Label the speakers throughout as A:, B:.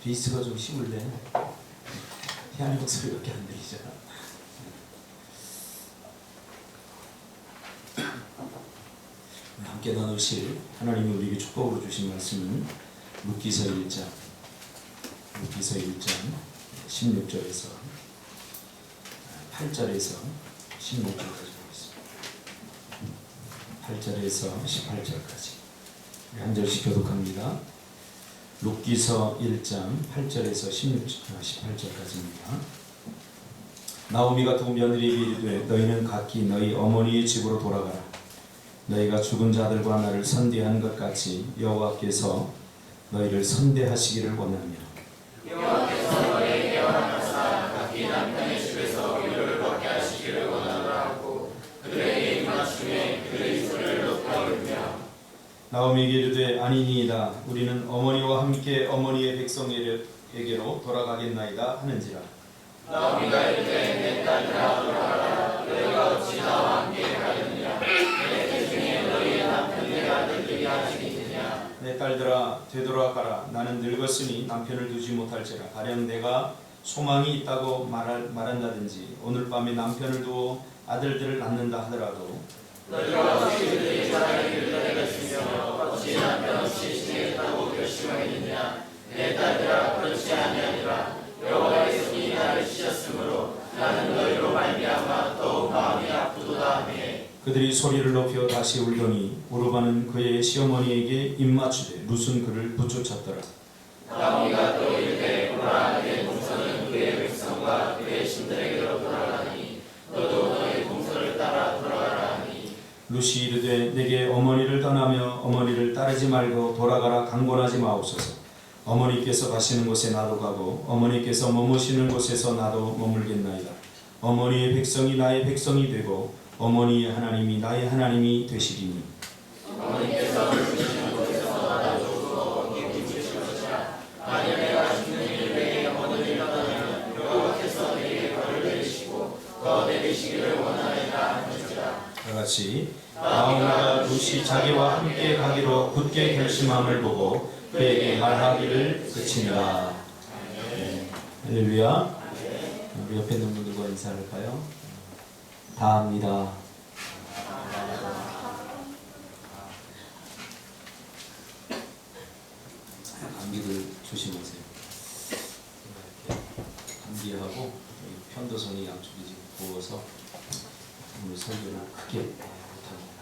A: 베이스가 좀 심을래. 피아노 목소리밖에 안 들리잖아. 함께 나누실 하나님이 우리에게 축복으로 주신 말씀은 룻기서 1장 16절에서 8절에서 16절까지 보겠습니다. 8절에서 18절까지 한 절씩 교독합니다. 룻기서 1장 8절에서 18절까지입니다. 나오미가 두 며느리에게 이르되 너희는 각기 너희 어머니의 집으로 돌아가라. 너희가 죽은 자들과 나를 선대한 것 같이 여호와께서 너희를 선대하시기를 원하며
B: 여호와께서 너희에게 허락하사 각기 남편의 집에서 위로를 받게 하시기를 원하노라 하고 그들에게 입맞춤에 그의 소리를 높여 울며
A: 나오미에게 이르되 아니니이다. 우리는 어머니와 함께 어머니의 백성에게로 돌아가겠나이다 하는지라.
B: 나오미가 이르되 내 딸들아 돌아가라. 너희가 어찌 나와 함께 가느냐. 내 태중에 너희의 남편의 아들들이 아직 있느냐.
A: 내 딸들아 되돌아가라. 나는 늙었으니 남편을 두지 못할지라. 가령 내가 소망이 있다고 말한다든지 오늘 밤에 남편을 두어 아들들을 낳는다 하더라도
B: 너희가 어찌 그들의 자랑을 드러내겠으며 어찌 남편 없이 지내겠다고 결심하겠느냐. 내 딸들아 그렇지 아니하니라. 여호와의 손이 나를 찢었으므로 나는 너희로 말미암아 더욱 마음이 아프도다 하며
A: 그들이 소리를 높여 다시 울더니 오르바는 그의 시어머니에게 입맞추되 룻은 그를 붙여쳤더라.
B: 나오미가 또 이르되 보라 내 동서는 그의 백성과 그의 신들에게로 돌아가니 너도 너의 동서를 따라 돌아가라 하니
A: 룻이 이르되 내게 어머니를 떠나며 어머니를 따르지 말고 돌아가라 강권하지 마옵소서. 어머니께서 가시는 곳에 나도 가고 어머니께서 머무시는 곳에서 나도 머물겠나이다. 어머니의 백성이 나의 백성이 되고 어머니의 하나님이 나의 하나님이 되시리니
B: 어머니께서 주시는 곳에서 나도 두고 거기 붙이실 것이라. 만일 내가 죽는 일에 어머니를 떠나면 여호와께서 내게 벌을 내리시고 더 내리시기를 원하리라 하는지라.
A: 다같이 나오미가 룻이 자기와 함께 가기로 굳게 결심함을 보고 그에게 말하기를 그치니라. 할렐루야. 우리 옆에 있는 분들과 인사할까요? 다 합니다. 감기들 조심하세요. 이렇게 감기하고 편도선이 양쪽이 지금 부어서 오늘 설교를 크게 못합니다.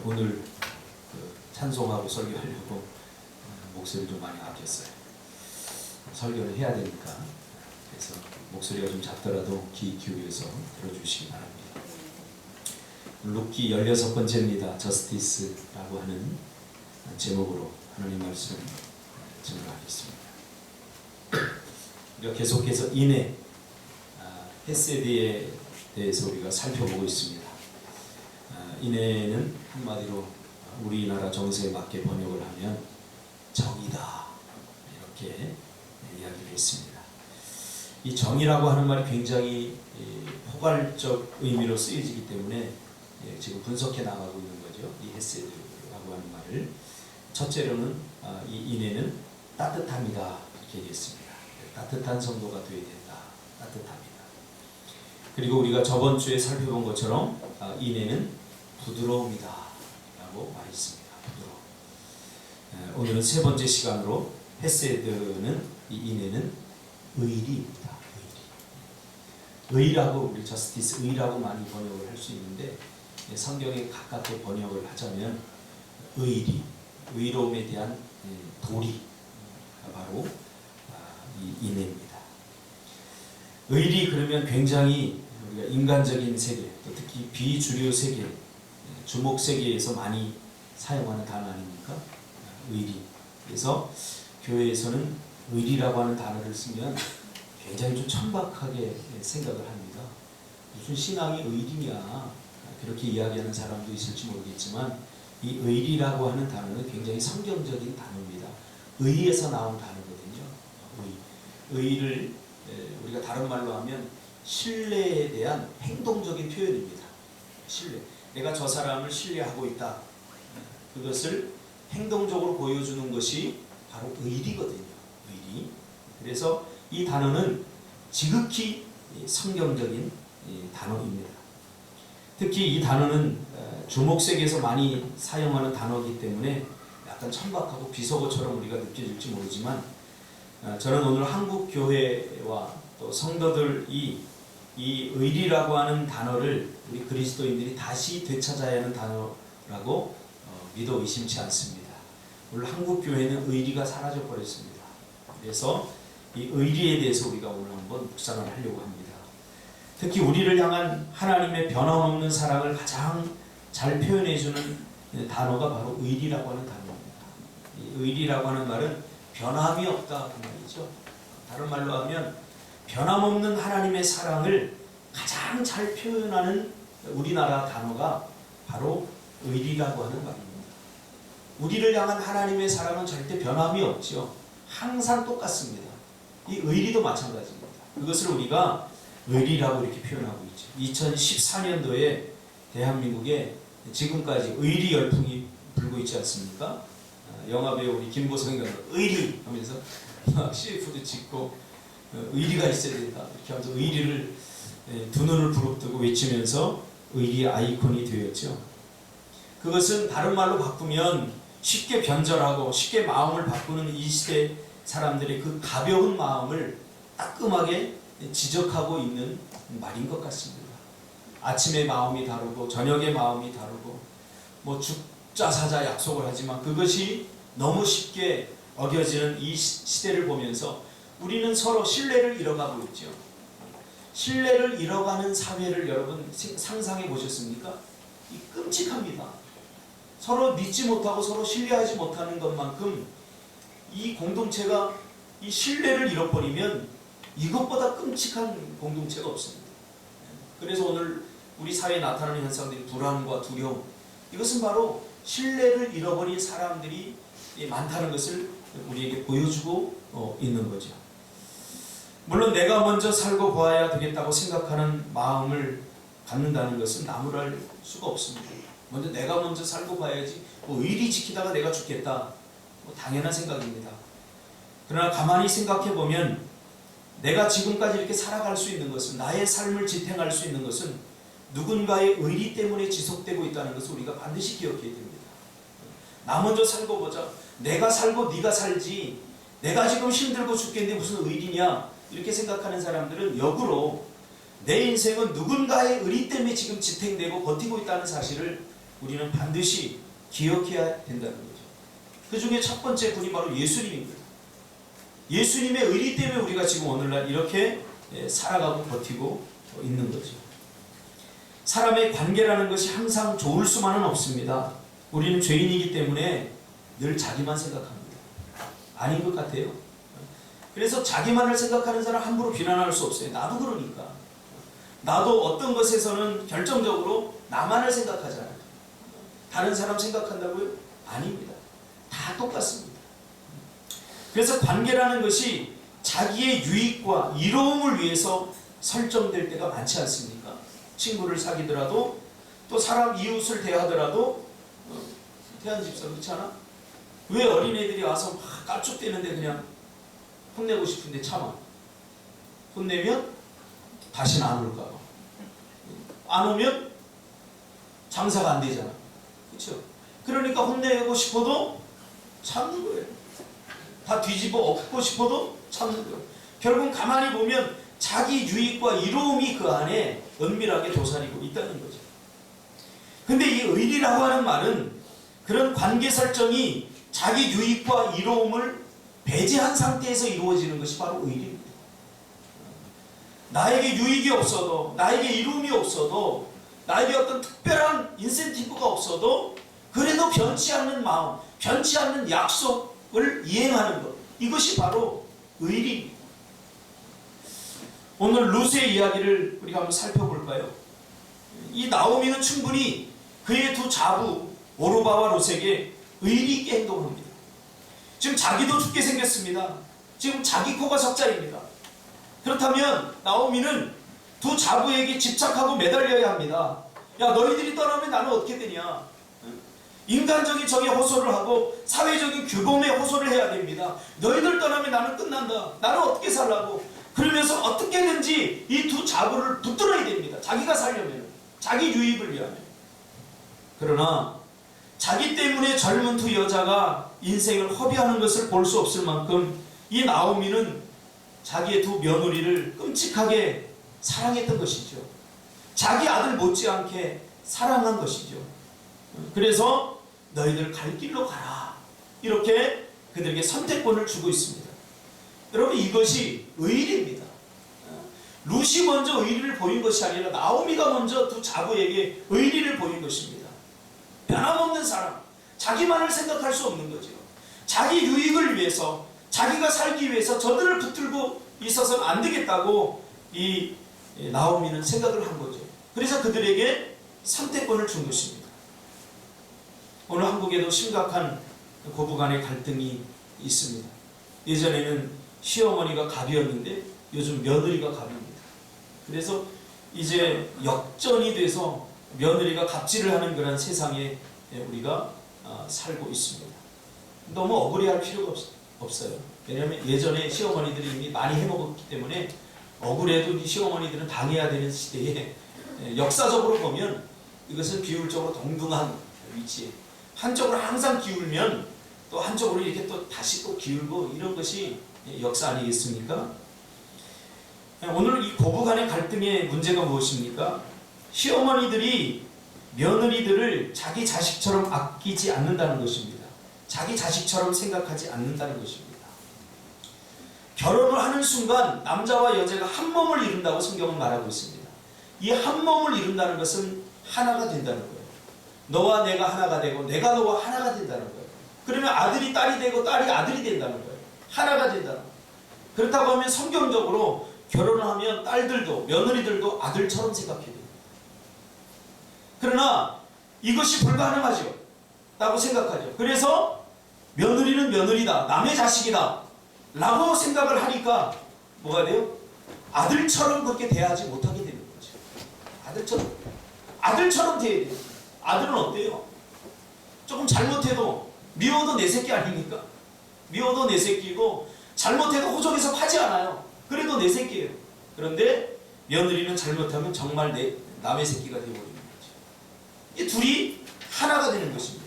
A: 오늘 찬송하고 설교하려고 목소리를 좀 많이 아꼈어요. 설교를 해야 되니까. 그래서 목소리가 좀 작더라도 귀 기울여서 들어주시기 바랍니다. 룻기 16번째입니다. 저스티스라고 하는 제목으로 하나님 말씀 증거하겠습니다. 우리가 계속해서 인애, 헤세드에 대해서 우리가 살펴보고 있습니다. 인애는 한마디로 우리나라 정서에 맞게 번역을 하면 정이다 이렇게 이야기를 했습니다. 이 정이라고 하는 말이 굉장히 포괄적 의미로 쓰여지기 때문에 지금 분석해 나가고 있는 거죠. 이 헤세드라고 하는 말을 첫째로는 이 인애는 따뜻함이다 이렇게 얘기했습니다. 따뜻한 성도가 되어야 된다. 따뜻합니다. 그리고 우리가 저번 주에 살펴본 것처럼 인애는 부드러움이다 라고 말했습니다. 부드러움. 오늘은 세 번째 시간으로 헤세드는 이 인애는 의리입니다. 의라고 우리 저스티스 의라고 많이 번역을 할 수 있는데 성경에 가깝게 번역을 하자면 의리, 의로움에 대한 도리가 바로 이 인애입니다. 의리 그러면 굉장히 우리가 인간적인 세계, 또 특히 비주류 세계, 주목 세계에서 많이 사용하는 단어 아닙니까? 의리. 그래서 교회에서는 의리라고 하는 단어를 쓰면 굉장히 좀 천박하게 생각을 합니다. 무슨 신앙이 의리냐 그렇게 이야기하는 사람도 있을지 모르겠지만 이 의리라고 하는 단어는 굉장히 성경적인 단어입니다. 의에서 나온 단어거든요. 의를 우리가 다른 말로 하면 신뢰에 대한 행동적인 표현입니다. 신뢰. 내가 저 사람을 신뢰하고 있다. 그것을 행동적으로 보여주는 것이 바로 의리거든요. 의리. 그래서 이 단어는 지극히 성경적인 단어입니다. 특히 이 단어는 주목색에서 많이 사용하는 단어이기 때문에 약간 천박하고 비속어처럼 우리가 느껴질지 모르지만, 저는 오늘 한국 교회와 또 성도들이 이 의리라고 하는 단어를 우리 그리스도인들이 다시 되찾아야 하는 단어라고 믿어 의심치 않습니다. 오늘 한국 교회는 의리가 사라져 버렸습니다. 그래서 이 의리에 대해서 우리가 오늘 한번 묵상을 하려고 합니다. 특히 우리를 향한 하나님의 변함없는 사랑을 가장 잘 표현해주는 단어가 바로 의리라고 하는 단어입니다. 이 의리라고 하는 말은 변함이 없다 그 말이죠. 다른 말로 하면 변함없는 하나님의 사랑을 가장 잘 표현하는 우리나라 단어가 바로 의리라고 하는 말입니다. 우리를 향한 하나님의 사랑은 절대 변함이 없죠. 항상 똑같습니다. 이 의리도 마찬가지입니다. 그것을 우리가 의리라고 이렇게 표현하고 있죠. 2014년도에 대한민국에 지금까지 의리 열풍이 불고 있지 않습니까? 영화배우 우리 김보성이가 의리 하면서 CF도 찍고 의리가 있어야 된다 이렇게 하면서 의리를 두 눈을 부릅뜨고 외치면서 의리의 아이콘이 되었죠. 그것은 다른 말로 바꾸면 쉽게 변절하고 쉽게 마음을 바꾸는 이 시대 사람들의 그 가벼운 마음을 따끔하게 지적하고 있는 말인 것 같습니다. 아침에 마음이 다르고 저녁에 마음이 다르고 뭐 죽자 사자 약속을 하지만 그것이 너무 쉽게 어겨지는 이 시대를 보면서 우리는 서로 신뢰를 잃어가고 있죠. 신뢰를 잃어가는 사회를 여러분 상상해 보셨습니까? 이 끔찍합니다. 서로 믿지 못하고 서로 신뢰하지 못하는 것만큼 이 공동체가 이 신뢰를 잃어버리면 이것보다 끔찍한 공동체가 없습니다. 그래서 오늘 우리 사회에 나타나는 현상들이 불안과 두려움, 이것은 바로 신뢰를 잃어버린 사람들이 많다는 것을 우리에게 보여주고 있는 거죠. 물론 내가 먼저 살고 보아야 되겠다고 생각하는 마음을 갖는다는 것은 나무랄 수가 없습니다. 먼저 내가 먼저 살고 봐야지, 뭐 의리 지키다가 내가 죽겠다, 뭐 당연한 생각입니다. 그러나 가만히 생각해 보면 내가 지금까지 이렇게 살아갈 수 있는 것은, 나의 삶을 지탱할 수 있는 것은 누군가의 의리 때문에 지속되고 있다는 것을 우리가 반드시 기억해야 됩니다. 나 먼저 살고 보자, 내가 살고 네가 살지, 내가 지금 힘들고 죽겠는데 무슨 의리냐, 이렇게 생각하는 사람들은 역으로 내 인생은 누군가의 의리 때문에 지금 지탱되고 버티고 있다는 사실을 우리는 반드시 기억해야 된다는 거죠. 그 중에 첫 번째 분이 바로 예수님입니다. 예수님의 의리 때문에 우리가 지금 오늘날 이렇게 살아가고 버티고 있는 거죠. 사람의 관계라는 것이 항상 좋을 수만은 없습니다. 우리는 죄인이기 때문에 늘 자기만 생각합니다. 아닌 것 같아요. 그래서 자기만을 생각하는 사람 함부로 비난할 수 없어요. 나도 그러니까. 나도 어떤 것에서는 결정적으로 나만을 생각하잖아요. 다른 사람 생각한다고요? 아닙니다. 다 똑같습니다. 그래서 관계라는 것이 자기의 유익과 이로움을 위해서 설정될 때가 많지 않습니까? 친구를 사귀더라도, 또 사람 이웃을 대하더라도, 태안 집사 그렇지 않아? 왜 어린애들이 와서 막 깝죽대는데 그냥 혼내고 싶은데 참아? 혼내면 다시는 안 올까 봐. 안 오면 장사가 안 되잖아. 그렇죠? 그러니까 혼내고 싶어도 참는 거예요. 다 뒤집어 엎고 싶어도 참는 거예요. 결국 가만히 보면 자기 유익과 이로움이 그 안에 은밀하게 도사리고 있다는 거죠. 근데 이 의리라고 하는 말은 그런 관계 설정이 자기 유익과 이로움을 배제한 상태에서 이루어지는 것이 바로 의리입니다. 나에게 유익이 없어도, 나에게 이로움이 없어도, 나에게 어떤 특별한 인센티브가 없어도 그래도 변치 않는 마음, 변치 않는 약속을 이행하는 것, 이것이 바로 의리입니다. 오늘 룻의 이야기를 우리가 한번 살펴볼까요? 이 나오미는 충분히 그의 두 자부 오르바와 룻에게 의리 있게 행동합니다. 지금 자기도 죽게 생겼습니다. 지금 자기 코가 석자입니다. 그렇다면 나오미는 두 자부에게 집착하고 매달려야 합니다. 야, 너희들이 떠나면 나는 어떻게 되냐? 인간적인 적에 호소를 하고 사회적인 규범에 호소를 해야 됩니다. 너희들 떠나면 나는 끝난다. 나는 어떻게 살라고. 그러면서 어떻게든지 이 두 자부를 붙들어야 됩니다. 자기가 살려면, 자기 유익을 위하면. 그러나 자기 때문에 젊은 두 여자가 인생을 허비하는 것을 볼 수 없을 만큼 이 나오미는 자기의 두 며느리를 끔찍하게 사랑했던 것이죠. 자기 아들 못지않게 사랑한 것이죠. 그래서 너희들 갈 길로 가라, 이렇게 그들에게 선택권을 주고 있습니다. 여러분, 이것이 의리입니다. 룻이 먼저 의리를 보인 것이 아니라 나오미가 먼저 두 자부에게 의리를 보인 것입니다. 변함없는 사람, 자기만을 생각할 수 없는 거죠. 자기 유익을 위해서, 자기가 살기 위해서 저들을 붙들고 있어서는 안 되겠다고 이 나오미는 생각을 한 거죠. 그래서 그들에게 선택권을 준 것입니다. 오늘 한국에도 심각한 고부간의 갈등이 있습니다. 예전에는 시어머니가 갑이었는데 요즘 며느리가 갑입니다. 그래서 이제 역전이 돼서 며느리가 갑질을 하는 그런 세상에 우리가 살고 있습니다. 너무 억울해할 필요가 없어요. 왜냐하면 예전에 시어머니들이 이미 많이 해먹었기 때문에 억울해도 이 시어머니들은 당해야 되는 시대에, 역사적으로 보면 이것은 비율적으로 동등한 위치에 한쪽으로 항상 기울면 또 한쪽으로 이렇게 또 다시 또 기울고, 이런 것이 역사 아니겠습니까? 오늘 이 고부간의 갈등의 문제가 무엇입니까? 시어머니들이 며느리들을 자기 자식처럼 아끼지 않는다는 것입니다. 자기 자식처럼 생각하지 않는다는 것입니다. 결혼을 하는 순간 남자와 여자가 한 몸을 이룬다고 성경은 말하고 있습니다. 이 한 몸을 이룬다는 것은 하나가 된다는 거예요. 너와 내가 하나가 되고 내가 너와 하나가 된다는 거예요. 그러면 아들이 딸이 되고 딸이 아들이 된다는 거예요. 하나가 된다는 거예요. 그렇다고 하면 성경적으로 결혼을 하면 딸들도 며느리들도 아들처럼 생각해야 됩니다. 그러나 이것이 불가능하죠 라고 생각하죠. 그래서 며느리는 며느리다, 남의 자식이다 라고 생각을 하니까 뭐가 돼요? 아들처럼 그렇게 대하지 못하게 되는 거죠. 아들처럼 대해야 돼요. 아들은 어때요? 조금 잘못해도 미워도 내 새끼 아닙니까? 미워도 내 새끼고 잘못해도 호적에서 파지 않아요. 그래도 내 새끼예요. 그런데 며느리는 잘못하면 정말 남의 새끼가 되어버리는 거죠. 이 둘이 하나가 되는 것입니다.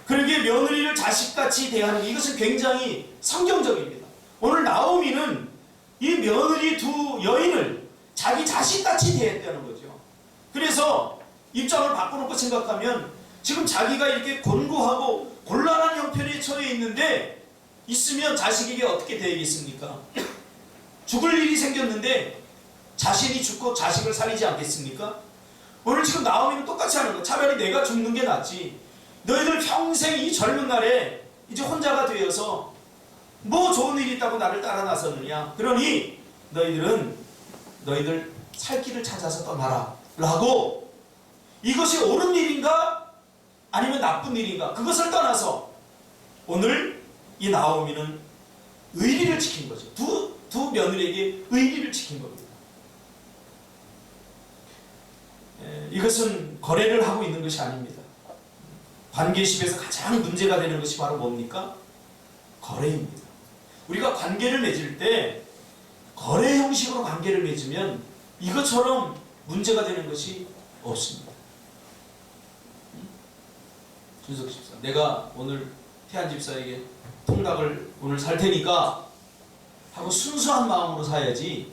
A: 그러기에 며느리를 자식같이 대하는, 이것은 굉장히 성경적입니다. 오늘 나오미는 이 며느리 두 여인을 자기 자식같이 대했다는 거죠. 그래서 입장을 바꿔놓고 생각하면 지금 자기가 이렇게 곤고하고 곤란한 형편에 처해 있으면 자식에게 어떻게 대하겠습니까? 죽을 일이 생겼는데 자신이 죽고 자식을 살리지 않겠습니까? 오늘 지금 나오미는 똑같이 하는 거야. 차라리 내가 죽는 게 낫지. 너희들 평생 이 젊은 날에 이제 혼자가 되어서 뭐 좋은 일이 있다고 나를 따라 나서느냐. 그러니 너희들 살 길을 찾아서 떠나라 라고, 이것이 옳은 일인가 아니면 나쁜 일인가, 그것을 떠나서 오늘 이 나오미는 의리를 지킨 거죠. 두 며느리에게 의리를 지킨 겁니다. 이것은 거래를 하고 있는 것이 아닙니다. 관계십에서 가장 문제가 되는 것이 바로 뭡니까? 거래입니다. 우리가 관계를 맺을 때 거래 형식으로 관계를 맺으면 이것처럼 문제가 되는 것이 없습니다. 준석 집사, 내가 오늘 태한 집사에게 통닭을 오늘 살 테니까 하고 순수한 마음으로 사야지,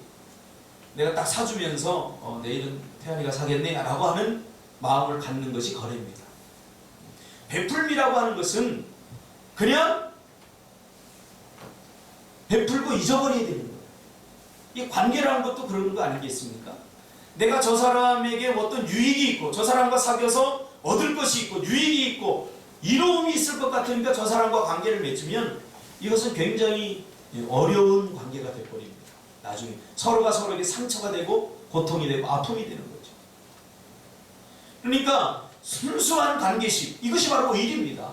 A: 내가 딱 사주면서 내일은 태한이가 사겠네 라고 하는 마음을 갖는 것이 거래입니다. 베풀미라고 하는 것은 그냥 베풀고 잊어버려야 되는 거예요. 이 관계라는 것도 그런 거 아니겠습니까? 내가 저 사람에게 어떤 유익이 있고 저 사람과 사귀어서 얻을 것이 있고 유익이 있고 이로움이 있을 것 같으니까 저 사람과 관계를 맺으면 이것은 굉장히 어려운 관계가 되어버립니다. 나중에 서로가 서로에게 상처가 되고 고통이 되고 아픔이 되는 거죠. 그러니까 순수한 관계식, 이것이 바로 의리입니다.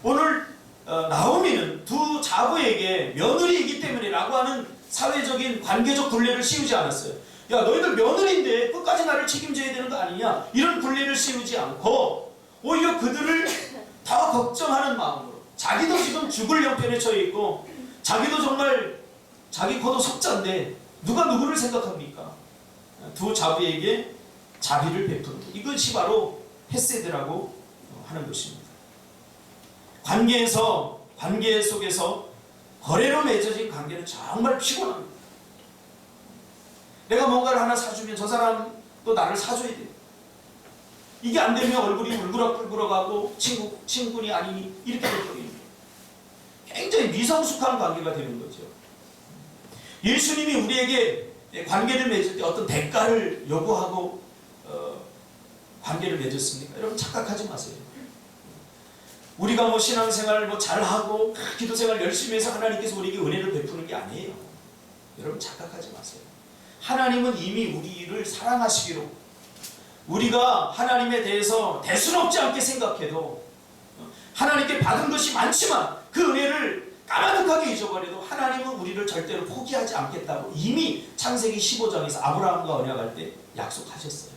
A: 오늘 나오미는 두 자부에게 며느리이기 때문에 라고 하는 사회적인 관계적 굴레를 씌우지 않았어요. 야, 너희들 며느리인데 끝까지 나를 책임져야 되는 거 아니냐, 이런 굴레를 씌우지 않고 오히려 그들을 더 걱정하는 마음으로, 자기도 지금 죽을 형편에 처해 있고 자기도 정말 자기 코도 석자인데 누가 누구를 생각합니까? 두 자비에게 자비를 베푸는 것, 이것이 바로 헤세드라고 하는 것입니다. 관계 속에서 거래로 맺어진 관계는 정말 피곤합니다. 내가 뭔가를 하나 사주면 저 사람도 나를 사줘야 돼요. 이게 안 되면 얼굴이 울그락불그락하고 친구니 아니니 이렇게 돼버립니다. 굉장히 미성숙한 관계가 되는 거죠. 예수님이 우리에게 관계를 맺을 때 어떤 대가를 요구하고 관계를 맺었습니까? 여러분 착각하지 마세요. 우리가 뭐 신앙생활 뭐 잘하고 기도생활 열심히 해서 하나님께서 우리에게 은혜를 베푸는 게 아니에요. 여러분 착각하지 마세요. 하나님은 이미 우리를 사랑하시기로, 우리가 하나님에 대해서 대수롭지 않게 생각해도 하나님께 받은 것이 많지만 그 은혜를 까마득하게 잊어버려도 하나님은 우리를 절대로 포기하지 않겠다고 이미 창세기 15장에서 아브라함과 언약할 때 약속하셨어요.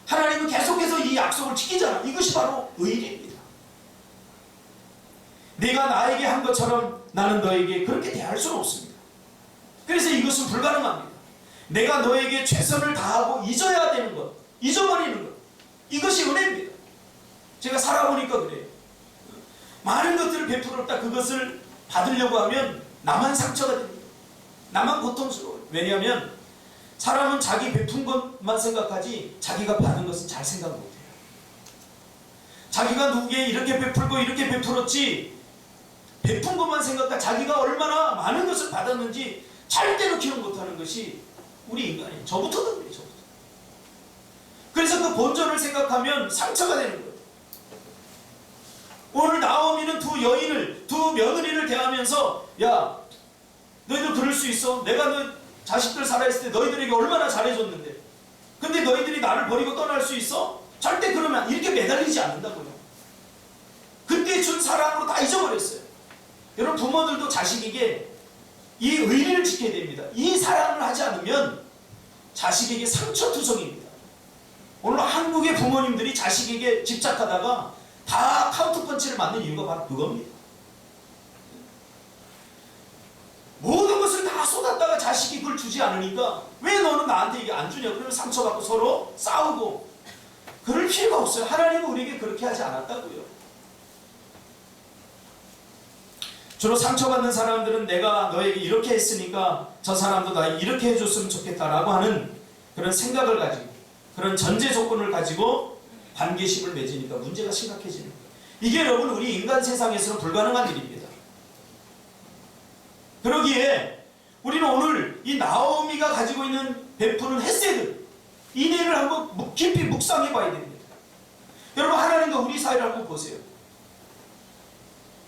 A: 하나님은 계속해서 이 약속을 지키잖아. 이것이 바로 의리입니다. 내가 나에게 한 것처럼 나는 너에게 그렇게 대할 수는 없습니다. 그래서 이것은 불가능합니다. 내가 너에게 최선을 다하고 잊어야 되는 것, 잊어버리는 것, 이것이 은혜입니다. 제가 살아보니까 그래요. 많은 것들을 베풀었다 그것을 받으려고 하면 나만 상처가 됩니다. 나만 고통스러워요. 왜냐하면 사람은 자기 베푼 것만 생각하지 자기가 받은 것은 잘 생각 못해요. 자기가 누구에게 이렇게 베풀고 이렇게 베풀었지 베푼 것만 생각하고 자기가 얼마나 많은 것을 받았는지 절대로 기억 못하는 것이 우리 인간이에요. 저부터도 그래요. 저부터. 그래서 그 본전을 생각하면 상처가 되는 거예요. 오늘 나오미는 두 며느리를 대하면서 야 너희들 그럴 수 있어? 내가 너 자식들 살아있을 때 너희들에게 얼마나 잘해줬는데 근데 너희들이 나를 버리고 떠날 수 있어? 절대 그러면 이렇게 매달리지 않는다고요. 그때 준 사랑으로 다 잊어버렸어요. 여러분 부모들도 자식에게 이 의리를 지켜야 됩니다. 이 사랑을 하지 않으면 자식에게 상처투성입니다. 오늘 한국의 부모님들이 자식에게 집착하다가 다 카운터펀치를 맞는 이유가 바로 그겁니다. 모든 것을 다 쏟았다가 자식이 그걸 주지 않으니까 왜 너는 나한테 이게 안 주냐 그러면 상처받고 서로 싸우고 그럴 필요가 없어요. 하나님은 우리에게 그렇게 하지 않았다고요. 주로 상처받는 사람들은 내가 너에게 이렇게 했으니까 저 사람도 나 이렇게 해줬으면 좋겠다라고 하는 그런 생각을 가지고 그런 전제 조건을 가지고 관계심을 맺으니까 문제가 심각해지는 거예요. 이게 여러분 우리 인간 세상에서는 불가능한 일입니다. 그러기에 우리는 오늘 이 나오미가 가지고 있는 베푸는 헤세드 이 내용을 한번 깊이 묵상해 봐야 됩니다. 여러분 하나님과 우리 사이를 한번 보세요.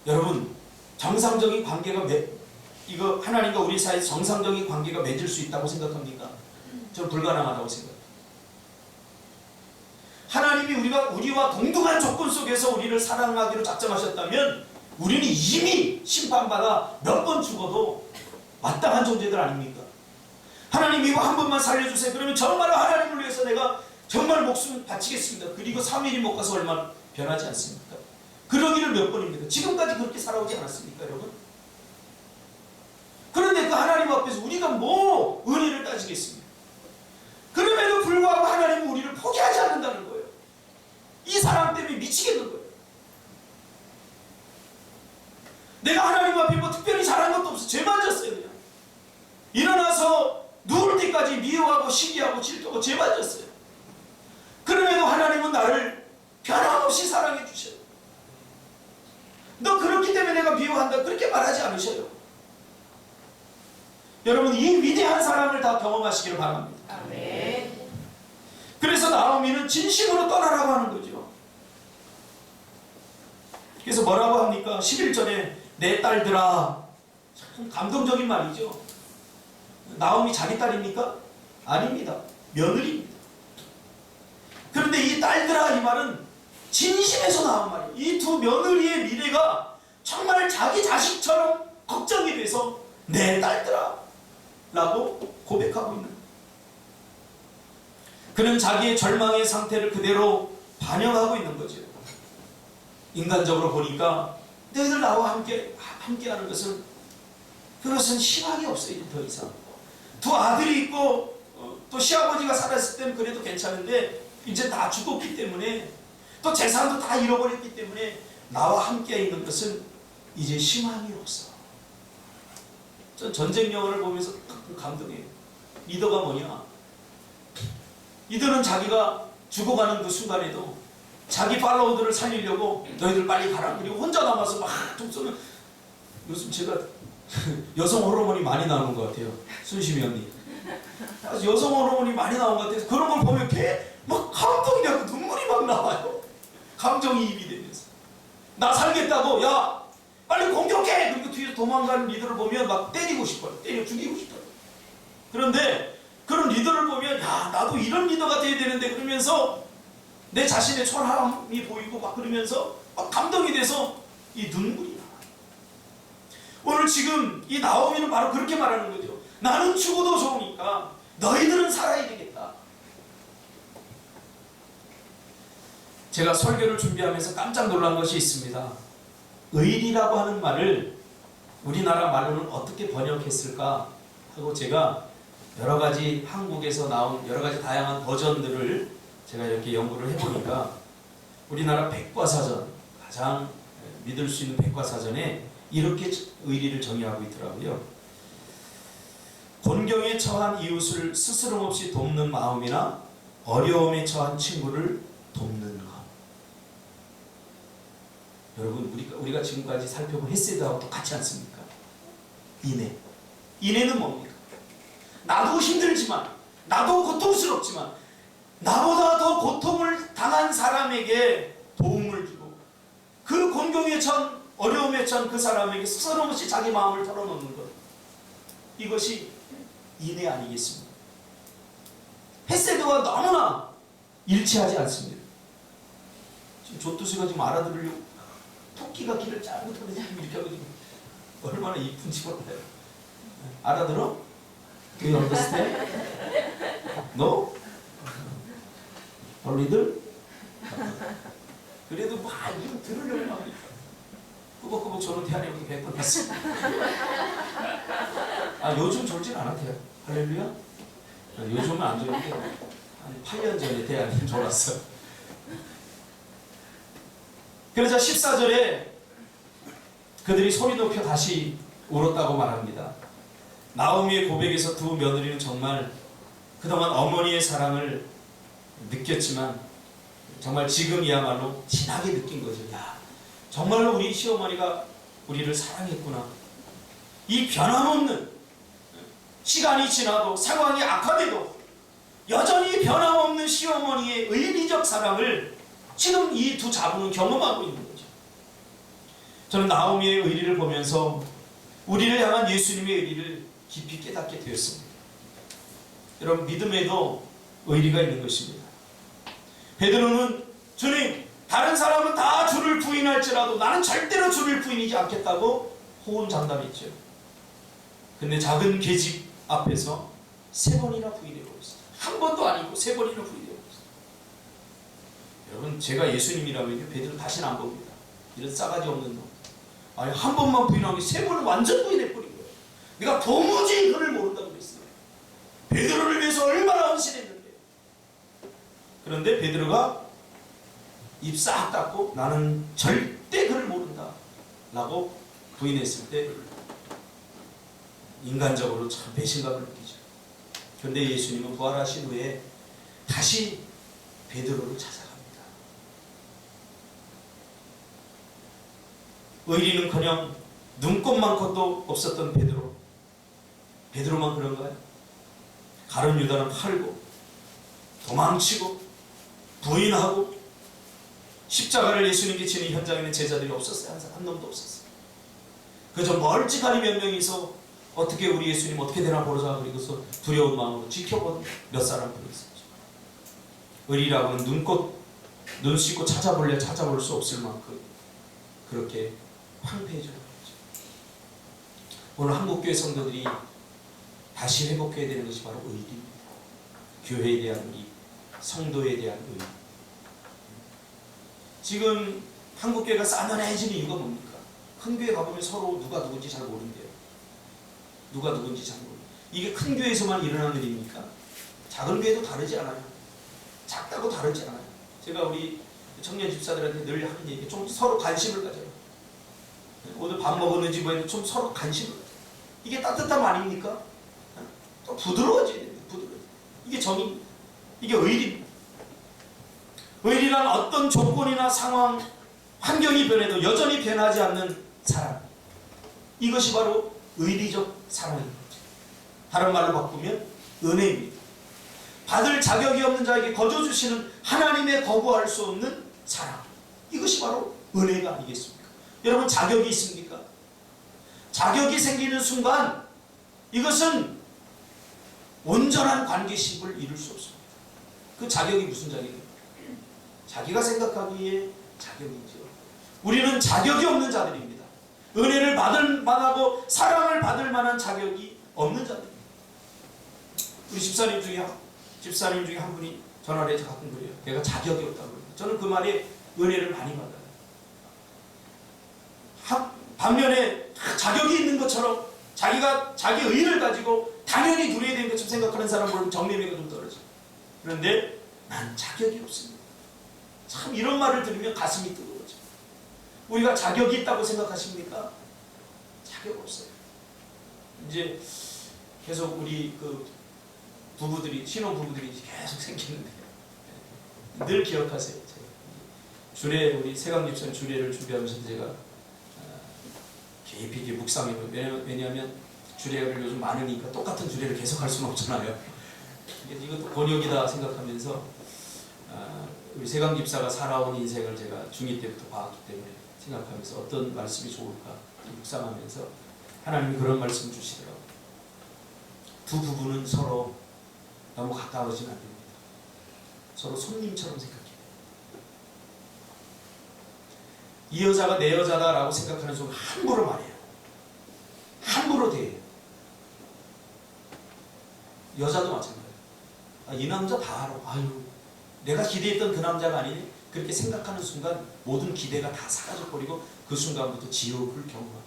A: 여러분 정상적인 관계가 이거 하나님과 우리 사이 정상적인 관계가 맺을 수 있다고 생각합니까? 저는 불가능하다고 생각합니다. 하나님이 우리와 동등한 조건 속에서 우리를 사랑하기로 작정하셨다면 우리는 이미 심판받아 몇 번 죽어도 마땅한 존재들 아닙니까? 하나님 이거 한 번만 살려주세요. 그러면 정말로 하나님을 위해서 내가 정말 목숨 바치겠습니다. 그리고 3일이 못 가서 얼마나 변하지 않습니까? 그러기를 몇 번입니까? 지금까지 그렇게 살아오지 않았습니까 여러분? 그런데 그 하나님 앞에서 우리가 뭐 은혜를 따지겠습니까? 그럼에도 불구하고 하나님은 우리를 포기하지 않는다는 거예요. 이 사람 때문에 미치겠는 거예요. 내가 하나님 앞에 뭐 특별히 잘한 것도 없어. 죄만 졌어요 그냥. 일어나서 누울 때까지 미워하고 시기하고 질투하고 죄만 졌어요. 그럼에도 하나님은 나를 변함없이 사랑해 주셔요. 너 그렇기 때문에 내가 미워한다 그렇게 말하지 않으셔요. 여러분 이 위대한 사랑을 다 경험하시기를 바랍니다.
B: 아멘.
A: 그래서 나오미는 진심으로 떠나라고 하는 거죠. 그래서 뭐라고 합니까? 11절에 내 딸들아. 참 감동적인 말이죠. 나오미 자기 딸입니까? 아닙니다. 며느리입니다. 그런데 이 딸들아 이 말은 진심에서 나온 말이에요. 이 두 며느리의 미래가 정말 자기 자식처럼 걱정이 돼서 내 딸들아 라고 고백하고 있는 거예요. 그는 자기의 절망의 상태를 그대로 반영하고 있는 거죠. 인간적으로 보니까 너희들 나와 함께하는 것은 그것은 희망이 없어요. 더 이상. 두 아들이 있고 또 시아버지가 살았을 때는 그래도 괜찮은데 이제 다 죽었기 때문에 또 재산도 다 잃어버렸기 때문에 나와 함께 있는 것은 이제 희망이 없어. 전 전쟁 영화를 보면서 감동해요. 리더가 뭐냐? 리더는 자기가 죽어가는 그 순간에도 자기 팔로워들을 살리려고 너희들 빨리 가라. 그리고 혼자 남아서 막 독서는 요즘 제가 여성 호르몬이 많이 나오는 것 같아요. 순심이 언니. 여성 호르몬이 많이 나온 것 같아서 그런 걸 보면 막 감동이 되고 눈물이 막 나와요. 감정이입이 되면서. 나 살겠다고 야 빨리 공격해. 그리고 뒤에서 도망가는 리더를 보면 막 때리고 싶어요. 때려 죽이고 싶어요. 그런데 그런 리더를 보면 야 나도 이런 리더가 돼야 되는데 그러면서 내 자신의 초라함이 보이고 막 그러면서 막 감동이 돼서 이 눈물이 나와요. 오늘 지금 이 나오미는 바로 그렇게 말하는 거죠. 나는 죽어도 좋으니까 너희들은 살아야 되겠다. 제가 설교를 준비하면서 깜짝 놀란 것이 있습니다. 의리라고 하는 말을 우리나라 말로는 어떻게 번역했을까 하고 제가 여러 가지 한국에서 나온 여러 가지 다양한 버전들을 제가 이렇게 연구를 해보니까 우리나라 백과사전, 가장 믿을 수 있는 백과사전에 이렇게 의리를 정의하고 있더라고요. 곤경에 처한 이웃을 스스럼 없이 돕는 마음이나 어려움에 처한 친구를 돕는 것. 여러분 우리가 지금까지 살펴본 헤세드하고 똑같지 않습니까? 인애. 인애는 뭡니까? 나도 힘들지만 나도 고통스럽지만 나보다 더 고통을 당한 사람에게 도움을 주고 그 곤경에 처한 어려움에 처한 그 사람에게 스스럼 없이 자기 마음을 털어놓는 것. 이것이 인애 아니겠습니까? 헤세드와 너무나 일치하지 않습니다. 지금 조투스가 지금 알아들으려고 토끼가 길을 짜고 돌리지 이렇게 하고 지금 얼마나 이쁜지 몰라요. 알아들어? Do you understand? No? 너희들? 그래도 막 이거 들으려고 막 꾸벅꾸벅 저는 대한민국 100번 했어. 요즘 졸진 않았대요. 할렐루야? 요즘은 안 졸는데 한 8년 전에 대한민국 졸았어. 그래서 14절에 그들이 소리 높여 다시 울었다고 말합니다. 나오미의 고백에서 두 며느리는 정말 그동안 어머니의 사랑을 느꼈지만 정말 지금이야말로 진하게 느낀 거죠. 야, 정말로 우리 시어머니가 우리를 사랑했구나. 이 변함없는 시간이 지나도 상황이 악화돼도 여전히 변함없는 시어머니의 의리적 사랑을 지금 이 두 자부는 경험하고 있는 거죠. 저는 나오미의 의리를 보면서 우리를 향한 예수님의 의리를 깊이 깨닫게 되었습니다. 여러분 믿음에도 의리가 있는 것입니다. 베드로는 주님 다른 사람은 다 주를 부인할지라도 나는 절대로 주를 부인하지 않겠다고 호언장담했죠. 근데 작은 계집 앞에서 3번이나 부인해버렸어요. 한 번도 아니고 3번이나 부인해버렸어요. 여러분 제가 예수님이라면 베드로 다시는 안 봅니다. 이런 싸가지 없는 놈. 아니 한 번만 부인하고 3번을 완전 부인해버린 거예요. 내가 도무지 그를 모른다고 그랬어요. 베드로를 위해서 얼마나 헌신했는데. 그런데 베드로가 입 싹 닫고 나는 절대 그를 모른다 라고 부인했을 때 인간적으로 참 배신감을 느끼죠. 그런데 예수님은 부활하신 후에 다시 베드로를 찾아갑니다. 의리는커녕 눈꼽만큼도 없었던 베드로. 베드로만 그런가요? 가룟 유다는 팔고 도망치고 부인하고 십자가를 예수님께 지는 현장에는 제자들이 없었어요. 한 놈도 없었어요. 그저 멀찌감이 몇 명이서 어떻게 우리 예수님 어떻게 되나 보자 그리고서 두려운 마음으로 지켜본 몇 사람들이 있었죠. 의리라고는 눈 씻고 찾아볼 수 없을 만큼 그렇게 황폐해져 버렸죠. 오늘 한국교회 성도들이 다시 회복해야 되는 것이 바로 의리입니다. 교회에 대한 의리, 성도에 대한 의리. 지금 한국교회가 싸늘해지는 이유가 뭡니까? 큰 교회 가보면 서로 누가 누군지 잘 모른대요. 누가 누군지 잘 모르는. 이게 큰 교회에서만 일어나는 일입니까? 작은 교회도 다르지 않아요. 작다고 다르지 않아요. 제가 우리 청년 집사들한테 늘 하는 얘기, 좀 서로 관심을 가져요. 오늘 밥 먹었는지 뭐했는지 좀 서로 관심을 가져요. 이게 따뜻함 아닙니까? 또 부드러워져야 됩니다. 부드러워. 이게 정입니다. 이게 의리입니다. 의리란 어떤 조건이나 상황, 환경이 변해도 여전히 변하지 않는 사랑. 이것이 바로 의리적 사랑입니다. 다른 말로 바꾸면 은혜입니다. 받을 자격이 없는 자에게 거저 주시는 하나님의 거부할 수 없는 사랑. 이것이 바로 은혜가 아니겠습니까? 여러분, 자격이 있습니까? 자격이 생기는 순간 이것은 온전한 관계식을 이룰 수 없습니다. 그 자격이 무슨 자격입니까? 자기가 생각하기에 자격이죠. 우리는 자격이 없는 자들입니다. 은혜를 받을 만하고 사랑을 받을 만한 자격이 없는 자들입니다. 우리 집사님 중에 한 분이 전화를 해서 가끔 그래요. 내가 자격이 없다고 그래요. 저는 그 말에 은혜를 많이 받아요. 반면에 자격이 있는 것처럼 자기가 자기 의의를 가지고 당연히 누려야 되는 것처럼 생각하는 사람은 정리미가 좀 떨어져요. 그런데 난 자격이 없습니다. 참 이런 말을 들으면 가슴이 뜨거워져. 우리가 자격이 있다고 생각하십니까? 자격 없어요. 이제 계속 우리 그 부부들이, 신혼부부들이 계속 생기는데 늘 기억하세요. 주례, 우리 세강집사님 주례를 준비하면서 제가 깊이 묵상해요. 왜냐하면 주례를 요즘 많으니까 똑같은 주례를 계속 할 수는 없잖아요. 이것도 번역이다 생각하면서 우리 세강집사가 살아온 인생을 제가 중2 때부터 봐왔기 때문에 생각하면서 어떤 말씀이 좋을까 묵상하면서 하나님이 그런 말씀 주시더라고요. 두 부부는 서로 너무 가까워지면 안 됩니다. 서로 손님처럼 생각해요. 이 여자가 내 여자다라고 생각하는 순간 함부로 말해요. 함부로 대해요. 여자도 마찬가지예요. 이 남자 다 알아. 아유, 내가 기대했던 그 남자가 아니네. 그렇게 생각하는 순간 모든 기대가 다 사라져버리고 그 순간부터 지옥을 경험하게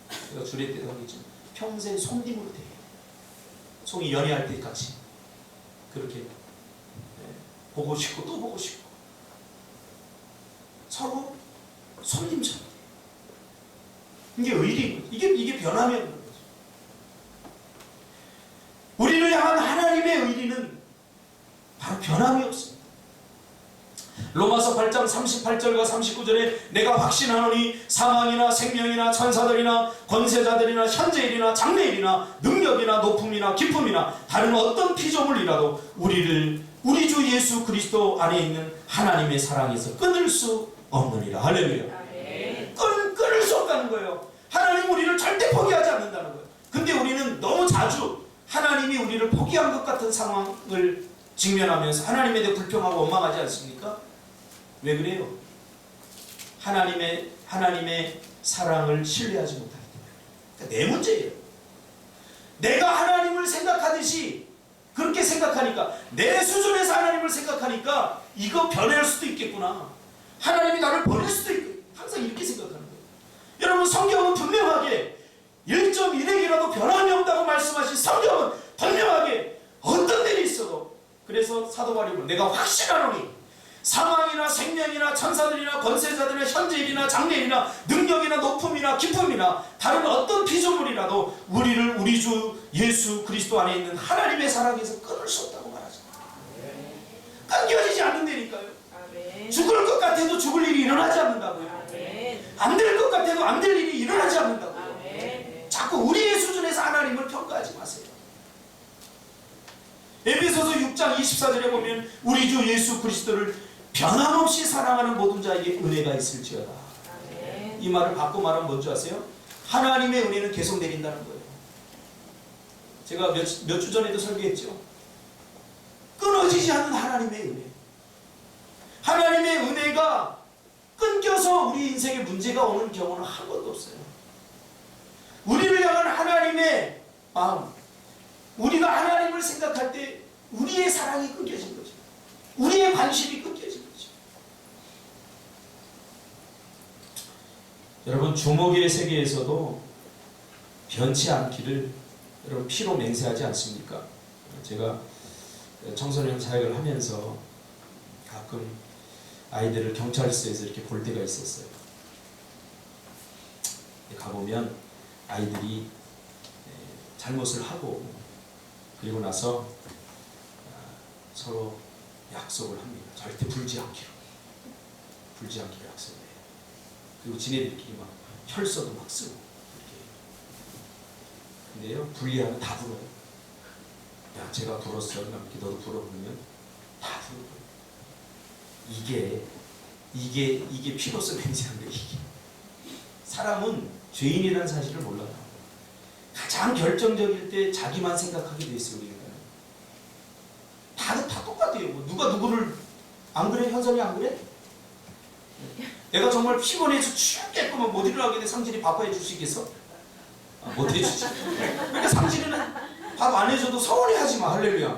A: 됩니다. 제가 주례 때도 하겠지만 평생 손님으로 대해요. 송이 연애할 때 같이 그렇게 보고 싶고 또 보고 싶고 서로 손님처럼. 이게 의리인 거죠. 이게 변함이 없는 거죠. 우리를 향한 하나님의 의리는 바로 변함이 없습니다. 로마서 8장 38절과 39절에 내가 확신하노니 사망이나 생명이나 천사들이나 권세자들이나 현재일이나 장래일이나 능력이나 높음이나 깊음이나 다른 어떤 피조물이라도 우리를 우리 주 예수 그리스도 안에 있는 하나님의 사랑에서 끊을 수 없느니라. 할렐루야. 끊을 수 없다는 거예요. 하나님 우리를 절대 포기하지 않는다는 거예요. 근데 우리는 너무 자주 하나님이 우리를 포기한 것 같은 상황을 직면하면서 하나님에 대해 불평하고 원망하지 않습니까? 왜 그래요? 하나님의 사랑을 신뢰하지 못하기 때문에. 그러니까 내 문제예요. 내가 하나님을 생각하듯이 그렇게 생각하니까, 내 수준에서 하나님을 생각하니까 이거 변할 수도 있겠구나. 하나님이 나를 버릴 수도 있고, 항상 이렇게 생각하는 거예요. 여러분, 성경은 분명하게 1.1핵이라도 변함이 없다고 말씀하신 성경은 분명하게 어떤 일이 있어도, 그래서 사도 바울이 내가 확신하노니 사망이나 생명이나 천사들이나 권세자들이나 현재일이나 장래일이나 능력이나 높음이나 깊음이나 다른 어떤 피조물이라도 우리를 우리 주 예수 그리스도 안에 있는 하나님의 사랑에서 끊을 수 없다고 말하잖아요. 끊겨지지 않는다니까요. 죽을 것 같아도 죽을 일이 일어나지 않는다고요. 안 될 것 같아도 안 될 일이 일어나지 않는다고요. 자꾸 우리의 수준에서 하나님을 평가하지 마세요. 에베소서 6장 24절에 보면 우리 주 예수 그리스도를 변함없이 사랑하는 모든 자에게 은혜가 있을지어다. 이 말을 바꿔 말하면 뭔지 아세요? 하나님의 은혜는 계속 내린다는 거예요. 제가 몇 주 전에도 설교했죠. 끊어지지 않는 하나님의 은혜. 하나님의 은혜가 끊겨서 우리 인생에 문제가 오는 경우는 한 번도 없어요. 우리를 향한 하나님의 마음, 우리가 하나님을 생각할 때 우리의 사랑이 끊겨진 거죠. 우리의 관심이 끊겨진 거죠. 여러분 주목의 세계에서도 변치 않기를 여러분 피로 맹세하지 않습니까? 제가 청소년 사역을 하면서 가끔 아이들을 경찰서에서 이렇게 볼 때가 있었어요. 가보면 아이들이 잘못을 하고 그리고 나서 서로 약속을 합니다. 절대 불지 않기로 약속을 해요. 그리고 지네들끼리 막 혈서도 막 쓰고 이렇게. 근데요, 불리하면 다 불어요. 야, 제가 불었어. 이렇게 너도 불어 부르면 다 불어요. 이게 피로서 맹세한 거예요. 이게. 사람은 죄인이라는 사실을 몰라요. 가장 결정적일 때 자기만 생각하게 돼 있어요. 우리가. 다 똑같아요. 뭐 누가 누구를 안 그래? 현선이 안 그래? 내가 정말 피곤해서 죽겠구만 못 일어나게 돼. 상진이 밥 해줄 수 있겠어? 못 해주지. 그러니까 상진이는 밥 안 해줘도 서운해하지 마. 할렐루야.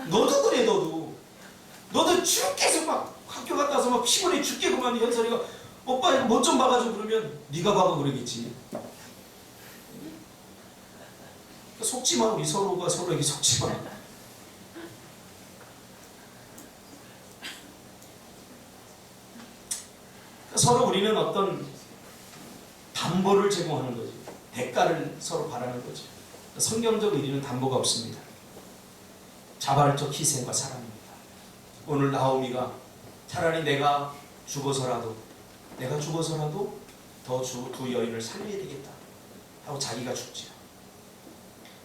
A: 너도 그래. 너도 죽겠어. 막 학교 갔다 와서 막 피곤해 죽겠구만. 현선이가 오빠 이거 뭐 좀 봐가지고 그러면 네가 봐봐 그러겠지. 속지 마. 우리 서로가 서로에게 속지 마. 서로 우리는 어떤 담보를 제공하는 거죠. 대가를 서로 바라는 거죠. 성경적 의리는 담보가 없습니다. 자발적 희생과 사랑입니다. 오늘 나오미가 차라리 내가 죽어서라도 두 여인을 살려야 되겠다 하고 자기가 죽지요.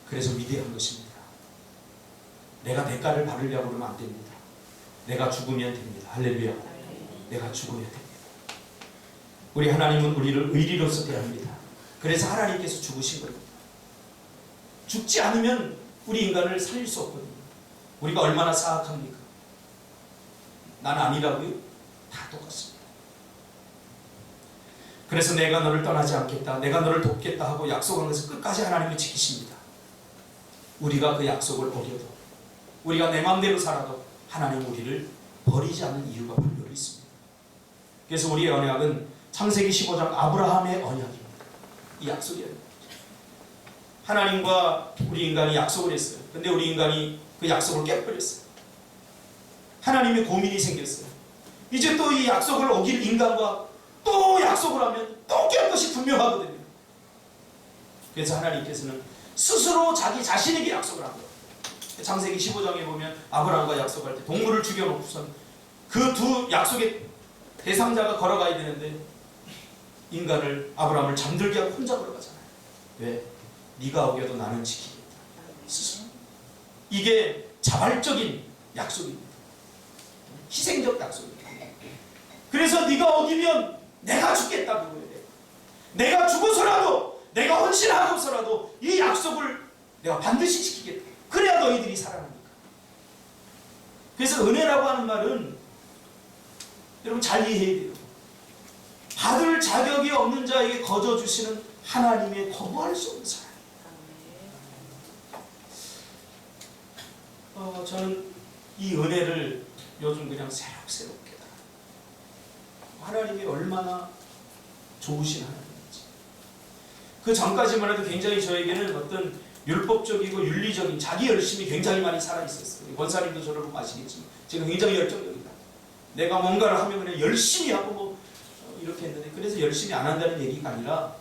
A: 그래서 위대한 것입니다. 내가 대가를 바르려고 그러면 안 됩니다. 내가 죽으면 됩니다. 할렐루야. 내가 죽으면 됩니다. 우리 하나님은 우리를 의리로서 대합니다. 그래서 하나님께서 죽으신 겁니다. 죽지 않으면 우리 인간을 살릴 수 없거든요. 우리가 얼마나 사악합니까? 난 아니라고요? 다 똑같습니다. 그래서 내가 너를 떠나지 않겠다, 내가 너를 돕겠다 하고 약속한 것을 끝까지 하나님이 지키십니다. 우리가 그 약속을 어겨도, 우리가 내 마음대로 살아도 하나님 우리를 버리지 않는 이유가 바로 여기 있습니다. 그래서 우리의 언약은 창세기 15장 아브라함의 언약입니다. 이 약속이에요. 하나님과 우리 인간이 약속을 했어요. 근데 우리 인간이 그 약속을 깨버렸어요. 하나님의 고민이 생겼어요. 이제 또 이 약속을 어길 인간과 또 약속을 하면 또 깰 것이 분명하거든요. 그래서 하나님께서는 스스로 자기 자신에게 약속을 한 거예요. 창세기 15장에 보면 아브라함과 약속할 때 동물을 죽여놓고선 그 두 약속의 대상자가 걸어가야 되는데 아브라함을 잠들게 하고 혼자 걸어가잖아요. 왜? 네가 어겨도 나는 지키겠다. 스스로. 이게 자발적인 약속입니다. 희생적 약속입니다. 그래서 네가 어기면 내가 죽겠다고 그래요. 내가 죽어서라도, 내가 헌신하고서라도 이 약속을 내가 반드시 지키겠다. 그래야 너희들이 살아납니까? 그래서 은혜라고 하는 말은 여러분 잘 이해해야 돼요. 받을 자격이 없는 자에게 거저주시는 하나님의 거부할 수 없는 사랑입니다. 저는 이 은혜를 요즘 그냥 새록새록 깨달아요. 하나님이 얼마나 좋으신 하나님인지. 그 전까지만 해도 굉장히 저에게는 어떤 율법적이고 윤리적인 자기 열심이 굉장히 많이 살아있었어요. 원사님도 저를 보면 아시겠지만 제가 굉장히 열정적이다. 내가 뭔가를 하면 그냥 열심히 하고 뭐 이렇게 했는데, 그래서 열심히 안 한다는 얘기가 아니라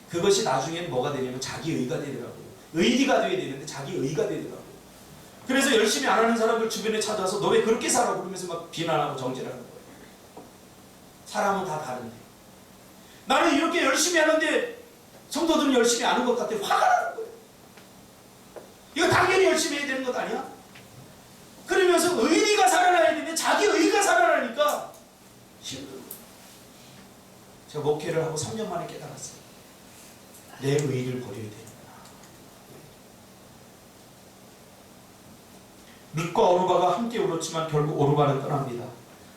A: 그것이 나중에는 뭐가 되냐면 자기의가 되더라고요. 의리가 돼야 되는데 자기의가 되더라고요. 그래서 열심히 안 하는 사람들 주변에 찾아서 너 왜 그렇게 살아? 그러면서 막 비난하고 정죄하는 거예요. 사람은 다 다른데 나는 이렇게 열심히 하는데 성도들은 열심히 안 하는 것 같아. 화가 나는 거예요. 이거 당연히 열심히 해야 되는 것 아니야? 그러면서 의리가 살아나야 되는데 자기의가 살아나니까 힘들어요. 제가 목회를 하고 3년 만에 깨달았어요. 내 의의를 버려야 되는구나. 룻과 오르바가 함께 울었지만 결국 오르바는 떠납니다.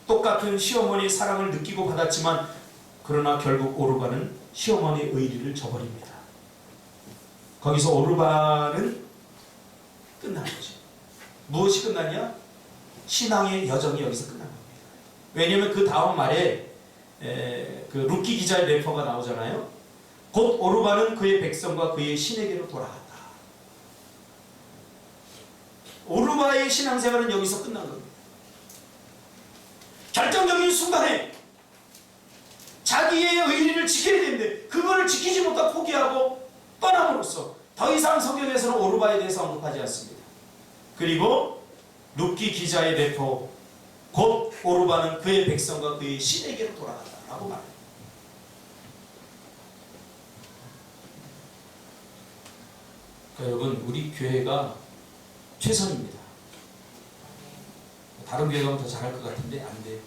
A: 똑같은 시어머니의 사랑을 느끼고 받았지만 그러나 결국 오르바는 시어머니의 의리를 저버립니다. 거기서 오르바는 끝난 거죠. 무엇이 끝났냐? 신앙의 여정이 여기서 끝난 겁니다. 왜냐하면 그 다음 말에 그 루키 기자의 래퍼가 나오잖아요. 곧 오르바는 그의 백성과 그의 신에게로 돌아갔다. 오르바의 신앙생활은 여기서 끝난 겁니다. 결정적인 순간에 자기의 의리를 지켜야 되는데 그거를 지키지 못하고 포기하고 떠남으로써 더 이상 성경에서는 오르바에 대해서 언급하지 않습니다. 그리고 루키 기자의 래퍼 곧 오르바는 그의 백성과 그의 신에게로 돌아갔다라고 말합니다. 그러니까 여러분, 우리 교회가 최선입니다. 다른 교회 가면 더 잘할 것 같은데 안 돼요.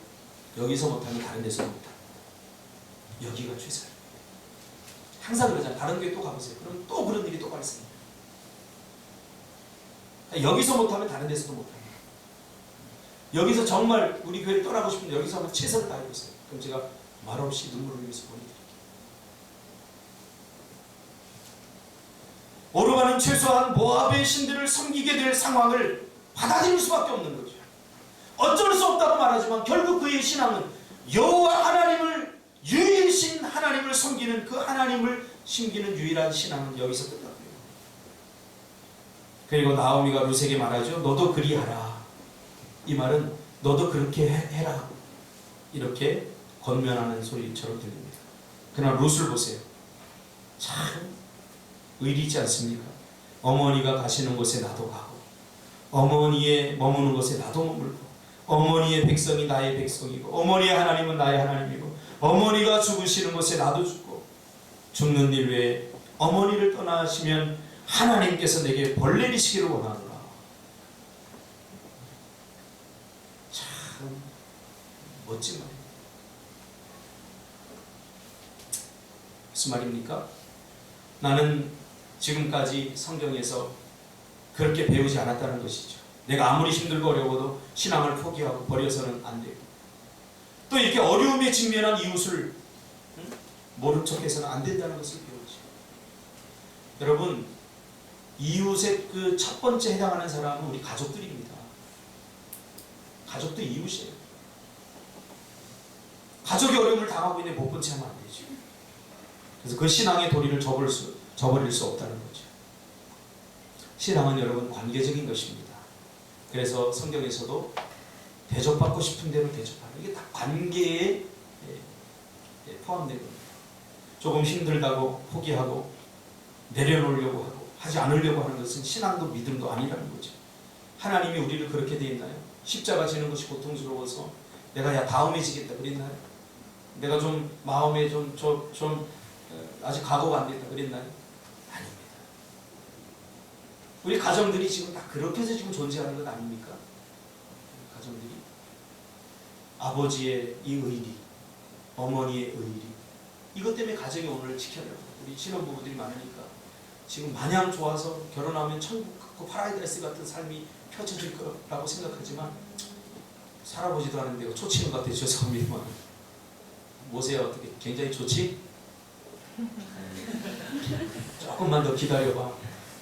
A: 여기서 못하면 다른 데서도 못합니다. 여기가 최선입니다. 항상 그러잖아요. 다른 교회 또 가보세요. 그럼 또 그런 일이 또 발생해요. 여기서 못하면 다른 데서도 못합니다. 여기서 정말 우리 교회를 떠나고 싶은데 여기서 한번 최선을 다해보세요. 그럼 제가 말없이 눈물을 흘리면서 보내드릴게요. 오르바는 최소한 모압의 신들을 섬기게 될 상황을 받아들일 수밖에 없는 거죠. 어쩔 수 없다고 말하지만 결국 그의 신앙은 여호와 하나님을, 유일신 하나님을 섬기는 그 하나님을 섬기는 유일한 신앙은 여기서 끝났고요. 그리고 나오미가 룻에게 말하죠. 너도 그리하라. 이 말은 너도 그렇게 해라. 이렇게 권면하는 소리처럼 들립니다. 그러나 룻을 보세요. 참 의리 있지 않습니까? 어머니가 가시는 곳에 나도 가고, 어머니의 머무는 곳에 나도 머물고, 어머니의 백성이 나의 백성이고, 어머니의 하나님은 나의 하나님이고, 어머니가 죽으시는 곳에 나도 죽고, 죽는 일 외에 어머니를 떠나시면 하나님께서 내게 벌 내리시기를 원하노라. 참 멋진 말입니다. 무슨 말입니까? 나는 지금까지 성경에서 그렇게 배우지 않았다는 것이죠. 내가 아무리 힘들고 어려워도 신앙을 포기하고 버려서는 안 되고, 또 이렇게 어려움에 직면한 이웃을 모른 척해서는 안 된다는 것을 배우죠. 여러분, 이웃의 그 첫 번째 해당하는 사람은 우리 가족들입니다. 가족도 이웃이에요. 가족이 어려움을 당하고 있는데 못 본 채 하면 안 되죠. 그래서 그 신앙의 도리를 저버릴 수 없다는 거죠. 신앙은 여러분 관계적인 것입니다. 그래서 성경에서도 대접받고 싶은 대로 대접하는, 이게 다 관계에 포함된 겁니다. 조금 힘들다고 포기하고 내려놓으려고 하고 하지 않으려고 하는 것은 신앙도 믿음도 아니라는 거죠. 하나님이 우리를 그렇게 돼 있나요? 십자가 지는 것이 고통스러워서 내가 야 다음에 지겠다 그랬나요? 내가 좀 마음에 좀 아직 각오가 안 됐다 그랬나요? 아닙니다. 우리 가정들이 지금 다 그렇게 해서 지금 존재하는 것 아닙니까? 가정들이 아버지의 이 의리, 어머니의 의리, 이것 때문에 가정이 오늘 지켜내고, 우리 신혼부부들이 많으니까 지금 마냥 좋아서 결혼하면 천국 같고 파라다이스 같은 삶이 펼쳐질 거라고 생각하지만 살아보지도 않은데 초치는 것 같아요. 죄송합니다만. 모세야 어떻게 굉장히 좋지? 조금만 더 기다려봐.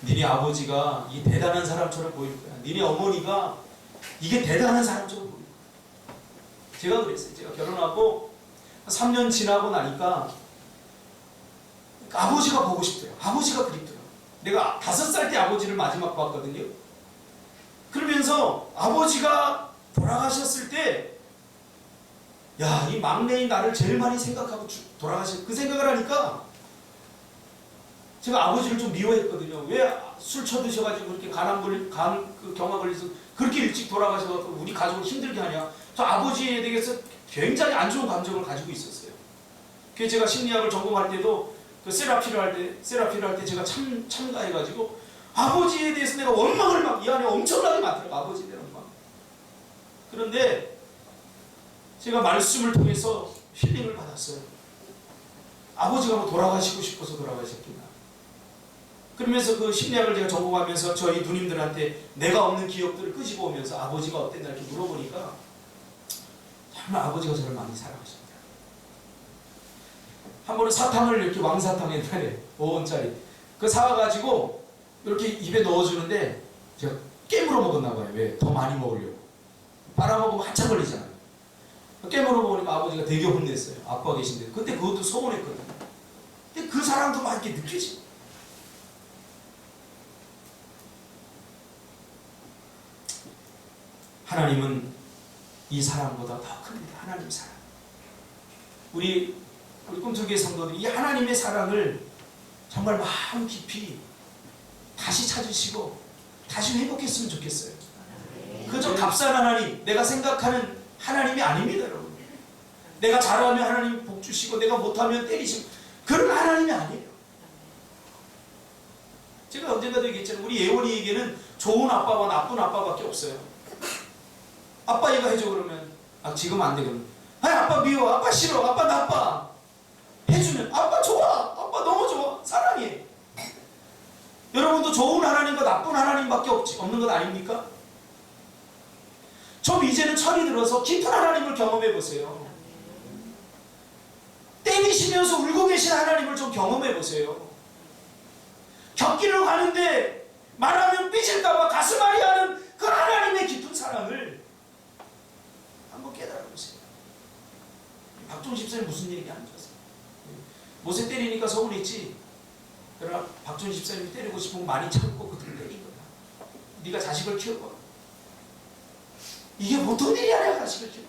A: 니네 아버지가 이 대단한 사람처럼 보일 거야. 니네 어머니가 이게 대단한 사람처럼 보일 거야. 제가 그랬어요. 제가 결혼하고 3년 지나고 나니까 아버지가 보고 싶더라고요. 아버지가 그립더라고요. 내가 5살 때 아버지를 마지막 봤거든요. 그러면서 아버지가 돌아가셨을 때, 야, 이 막내인 나를 제일 많이 생각하고 돌아가실, 그 생각을 하니까 제가 아버지를 좀 미워했거든요. 왜 술 쳐드셔가지고 그렇게 경화 걸려서 그렇게 일찍 돌아가셔서 우리 가족을 힘들게 하냐. 저 아버지에 대해서 굉장히 안 좋은 감정을 가지고 있었어요. 그래서 제가 심리학을 전공할 때도 그 세라피를 할 때 제가 참가해가지고 아버지에 대해서 내가 원망을 막 이 안에 엄청나게 많더라고요. 아버지에 대한 원망. 그런데 제가 말씀을 통해서 힐링을 받았어요. 아버지가 뭐 돌아가시고 싶어서 돌아가셨구나. 그러면서 그 심리학을 제가 전공하면서 저희 누님들한테 내가 없는 기억들을 끄집어 오면서 아버지가 어땠나 이렇게 물어보니까 정말 아버지가 저를 많이 사랑하셨다. 한 번은 사탕을 이렇게 왕사탕 옛날에 5원짜리 그 사와가지고 이렇게 입에 넣어주는데 제가 깨물어 먹었나 봐요. 왜? 더 많이 먹으려고. 빨아먹으면 한참 걸리잖아요. 깨물어 보니까 아버지가 되게 혼냈어요. 아빠가 계신데. 근데 그것도 서운했거든요. 근데 그 사랑도 막 이렇게 느껴지. 하나님은 이 사랑보다 더 큽니다. 하나님 사랑. 우리 꿈틀교회 성도들이 이 하나님의 사랑을 정말 마음 깊이 다시 찾으시고 다시 회복했으면 좋겠어요. 그저 값싼 하나님, 내가 생각하는 하나님이 아닙니다, 여러분. 내가 잘하면 하나님 복 주시고 내가 못하면 때리시고 그런 하나님이 아니에요. 제가 언젠가도 얘기했잖아요. 우리 예원이에게는 좋은 아빠와 나쁜 아빠밖에 없어요. 아빠 이거 해줘 그러면 지금 안 되거든. 아빠 미워, 아빠 싫어, 아빠 나빠. 해주면 아빠 좋아, 아빠 너무 좋아, 사랑해. 여러분도 좋은 하나님과 나쁜 하나님밖에 없는 것 아닙니까? 좀 이제는 철이 들어서 깊은 하나님을 경험해 보세요. 때리시면서 울고 계신 하나님을 좀 경험해 보세요. 격기를 가는데 말하면 삐질까봐 가슴앓이 하는 그 하나님의 깊은 사랑을 한번 깨달아 보세요. 박종 집사님 무슨 얘기 안 줬어요. 모세 때리니까 서운했지. 그러나 박종 집사님이 때리고 싶으면 많이 참고 그들 때린 거야. 네가 자식을 키워봐. 이게 보통 일이 아니야. 자식을 키워.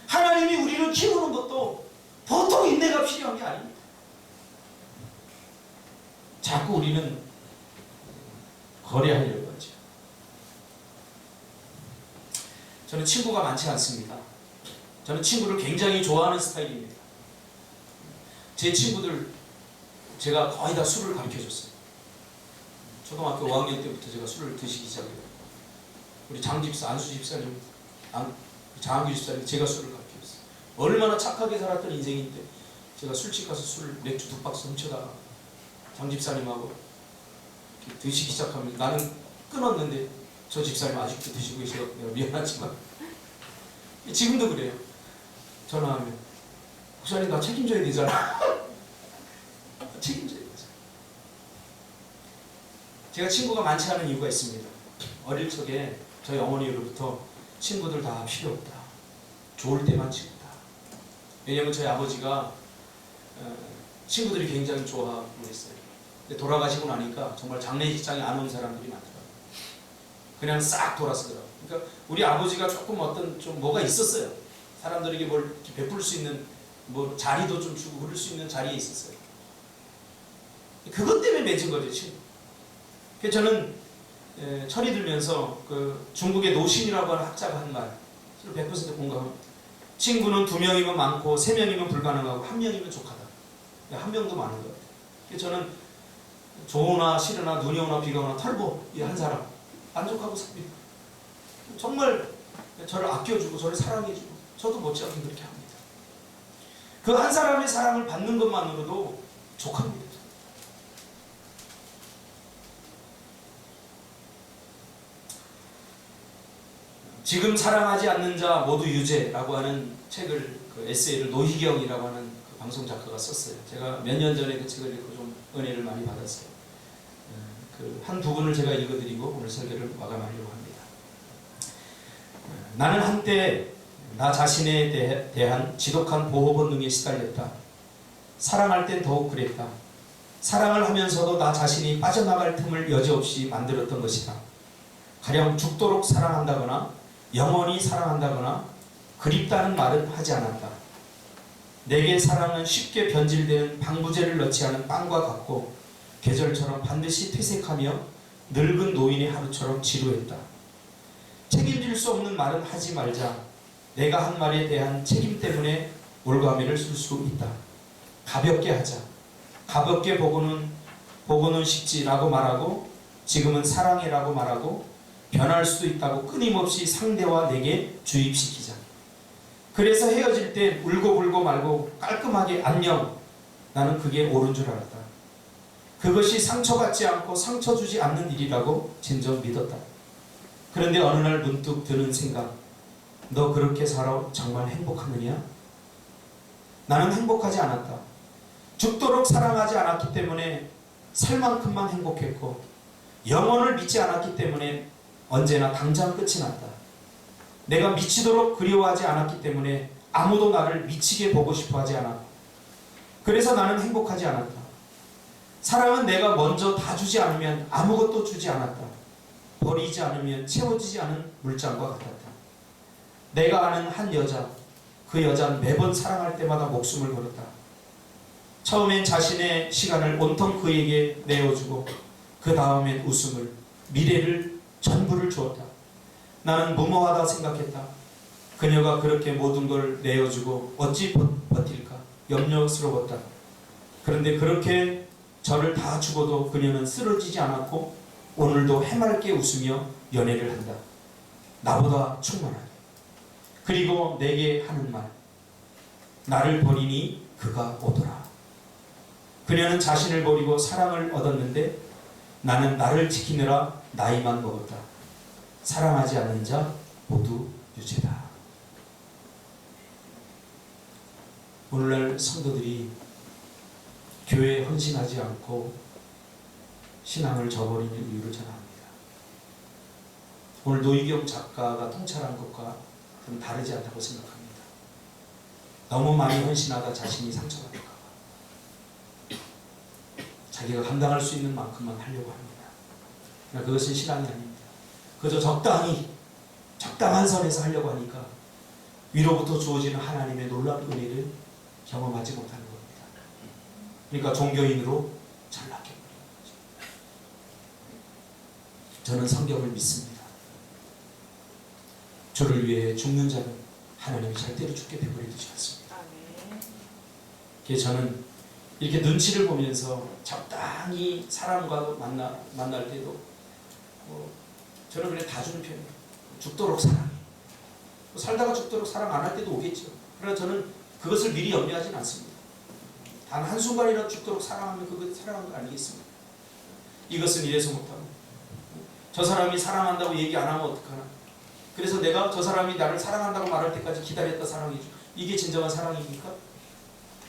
A: 하나님이 우리를 키우는 것도 보통 인내가 필요한 게 아닙니다. 자꾸 우리는 거래하려고 하죠. 저는 친구가 많지 않습니다. 저는 친구를 굉장히 좋아하는 스타일입니다. 제 친구들 제가 거의 다 술을 가르쳐줬어요. 초등학교 5학년 때부터 제가 술을 드시기 시작해요. 우리 장집사, 안수집사님, 장한규 집사님 제가 술을 가르쳐줬어요. 얼마나 착하게 살았던 인생인데 제가 술집 가서 맥주 2박스 훔쳐다가 장집사님하고 드시기 시작하면 나는 끊었는데 저 집사님 아직도 드시고 계셔서 내가 미안하지만 지금도 그래요. 전화하면 목사님 나 책임져야 되잖아. 책임져야 되잖아. 제가 친구가 많지 않은 이유가 있습니다. 어릴 적에 저희 어머니로부터 친구들 다 필요 없다. 좋을 때만 친구다. 왜냐하면 저희 아버지가 친구들이 굉장히 좋아하고 그랬어요. 근데 돌아가시고 나니까 정말 장례식장에 안 온 사람들이 많더라고요. 그냥 싹 돌아서더라고요. 그러니까 우리 아버지가 조금 어떤 좀 뭐가 있었어요. 사람들에게 뭘 이렇게 베풀 수 있는 뭐 자리도 좀 주고 그럴 수 있는 자리에 있었어요. 그것 때문에 맺은 거죠, 친구. 그래서 저는 철이 들면서 그 중국의 노신이라고 하는 학자가 한 말, 100% 공감합니다. 친구는 2명이면 많고 3명이면 불가능하고 1명이면 족하다. 1명도 많은 것 같아요. 그래서 저는 좋으나 싫으나 눈이 오나 비가 오나 털보 이 한 사람 만족하고 삽니다. 정말 저를 아껴주고 저를 사랑해주고 저도 못지않게 그렇게 합니다. 그 한 사람의 사랑을 받는 것만으로도 족합니다. 지금 사랑하지 않는 자 모두 유죄라고 하는 책을 그 에세이를 노희경이라고 하는 그 방송 작가가 썼어요. 제가 몇 년 전에 그 책을 읽고 좀 은혜를 많이 받았어요. 그 한 부분을 제가 읽어드리고 오늘 설교를 마감하려고 합니다. 나는 한때 나 자신에 대한 지독한 보호 본능에 시달렸다. 사랑할 땐 더욱 그랬다. 사랑을 하면서도 나 자신이 빠져나갈 틈을 여지없이 만들었던 것이다. 가령 죽도록 사랑한다거나 영원히 사랑한다거나 그립다는 말은 하지 않았다. 내게 사랑은 쉽게 변질되는 방부제를 넣지 않은 빵과 같고 계절처럼 반드시 퇴색하며 늙은 노인의 하루처럼 지루했다. 책임질 수 없는 말은 하지 말자. 내가 한 말에 대한 책임 때문에 올가미를 쓸 수 있다. 가볍게 하자. 가볍게 보고는 쉽지라고 말하고 지금은 사랑해라고 말하고 변할 수도 있다고 끊임없이 상대와 내게 주입시키자. 그래서 헤어질 때 울고불고 말고 깔끔하게 안녕. 나는 그게 옳은 줄 알았다. 그것이 상처받지 않고 상처 주지 않는 일이라고 진정 믿었다. 그런데 어느 날 문득 드는 생각. 너 그렇게 살아 정말 행복하느냐? 나는 행복하지 않았다. 죽도록 사랑하지 않았기 때문에 살 만큼만 행복했고 영원을 믿지 않았기 때문에 언제나 당장 끝이 났다. 내가 미치도록 그리워하지 않았기 때문에 아무도 나를 미치게 보고 싶어 하지 않았고, 그래서 나는 행복하지 않았다. 사랑은 내가 먼저 다 주지 않으면 아무것도 주지 않았다. 버리지 않으면 채워지지 않은 물장과 같았다. 내가 아는 한 여자, 그 여자는 매번 사랑할 때마다 목숨을 걸었다. 처음엔 자신의 시간을 온통 그에게 내어주고 그 다음엔 웃음을, 미래를, 전부를 주었다. 나는 무모하다 생각했다. 그녀가 그렇게 모든 걸 내어주고 어찌 버틸까 염려스러웠다. 그런데 그렇게 저를 다 주고도 그녀는 쓰러지지 않았고 오늘도 해맑게 웃으며 연애를 한다. 나보다 충만하게. 그리고 내게 하는 말, 나를 버리니 그가 오더라. 그녀는 자신을 버리고 사랑을 얻었는데 나는 나를 지키느라 나이만 먹었다. 사랑하지 않는 자 모두 유죄다. 오늘날 성도들이 교회에 헌신하지 않고 신앙을 저버리는 이유를 저는 압니다. 오늘 노희경 작가가 통찰한 것과 좀 다르지 않다고 생각합니다. 너무 많이 헌신하다 자신이 상처받을까 봐 자기가 감당할 수 있는 만큼만 하려고 합니다. 그러나 그것은 신앙이 아닙니다. 그저 적당한 선에서 하려고 하니까 위로부터 주어지는 하나님의 놀라운 은혜를 경험하지 못하는 겁니다. 그러니까 종교인으로 잘나게 버리는 거죠. 저는 성경을 믿습니다. 저를 위해 죽는 자는 하나님이 절대로 죽게 되버려 두지 않습니다. 그래서 저는 이렇게 눈치를 보면서 적당히 사람과 만날 때도 저는 그냥 다 주는 편이에요. 죽도록 사랑해. 살다가 죽도록 사랑 안 할 때도 오겠죠. 그러나 저는 그것을 미리 염려하진 않습니다. 단 한순간이라도 죽도록 사랑하면 그것 사랑한 거 아니겠습니까? 이것은 이래서 못하고 저 사람이 사랑한다고 얘기 안 하면 어떡하나. 그래서 내가 저 사람이 나를 사랑한다고 말할 때까지 기다렸다 사랑해줘. 이게 진정한 사랑입니까?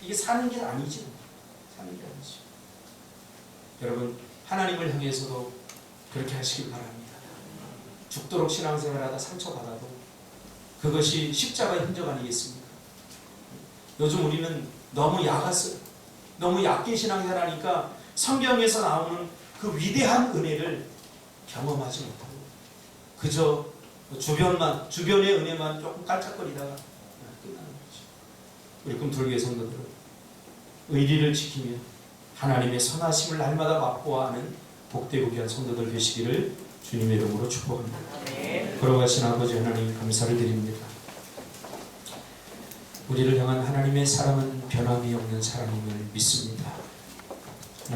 A: 이게 사는 게 아니죠. 사는 게 아니죠. 여러분, 하나님을 향해서도 그렇게 하시길 바랍니다. 죽도록 신앙생활하다 상처받아도 그것이 십자가의 흔적 아니겠습니까? 요즘 우리는 너무 약았어요. 너무 얕게 신앙생활하니까 성경에서 나오는 그 위대한 은혜를 경험하지 못하고 그저 주변의 은혜만 조금 깔짝거리다가 끝나는 거죠. 우리 꿈틀교회 성도들은 의리를 지키며 하나님의 선하심을 날마다 맛보아하는 복되고 귀한 성도들 되시기를 주님의 이름으로 축복합니다. 걸어가신 아버지 하나님 감사를 드립니다. 우리를 향한 하나님의 사랑은 변함이 없는 사랑임을 믿습니다.